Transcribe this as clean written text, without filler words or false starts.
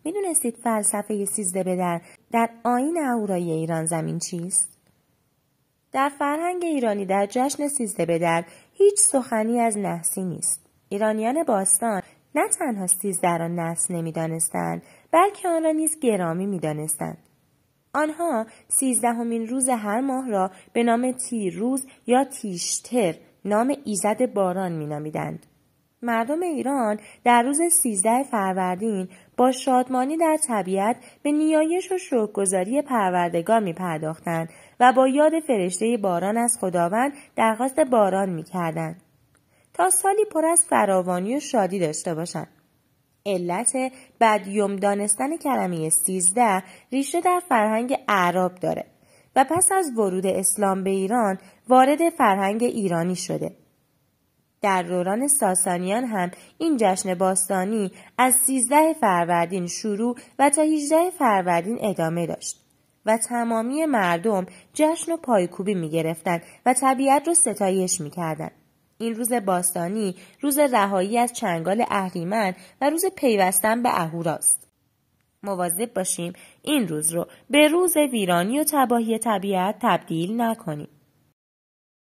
میدونستید فلسفه 13 بدر در آیین اهورایی ایران زمین چیست؟ در فرهنگ ایرانی در جشن 13 بدر هیچ سخنی از نحسی نیست. ایرانیان باستان نه تنها 13 را نحس نمی‌دانستند، بلکه آن را نیز گرامی می‌دانستند. آنها 13مین روز هر ماه را به نام تیر روز یا تیشتر، نام ایزد باران می‌نامیدند. مردم ایران در روز 13 فروردین با شادمانی در طبیعت به نیایش و شکرگزاری پروردگار می‌پرداختند و با یاد فرشته باران از خداوند درخواست باران می‌کردند تا سالی پر از فراوانی و شادی داشته باشند. علت بدیوم دانستن کلمه 13 ریشه در فرهنگ اعراب داره و پس از ورود اسلام به ایران وارد فرهنگ ایرانی شده. در دوران ساسانیان هم این جشن باستانی از 13 فروردین شروع و تا 18 فروردین ادامه داشت و تمامی مردم جشن و پایکوبی می گرفتن و طبیعت رو ستایش می کردن. این روز باستانی روز رهایی از چنگال اهریمن و روز پیوستن به اهوراست. مواظب باشیم این روز رو به روز ویرانی و تباهی طبیعت تبدیل نکنیم.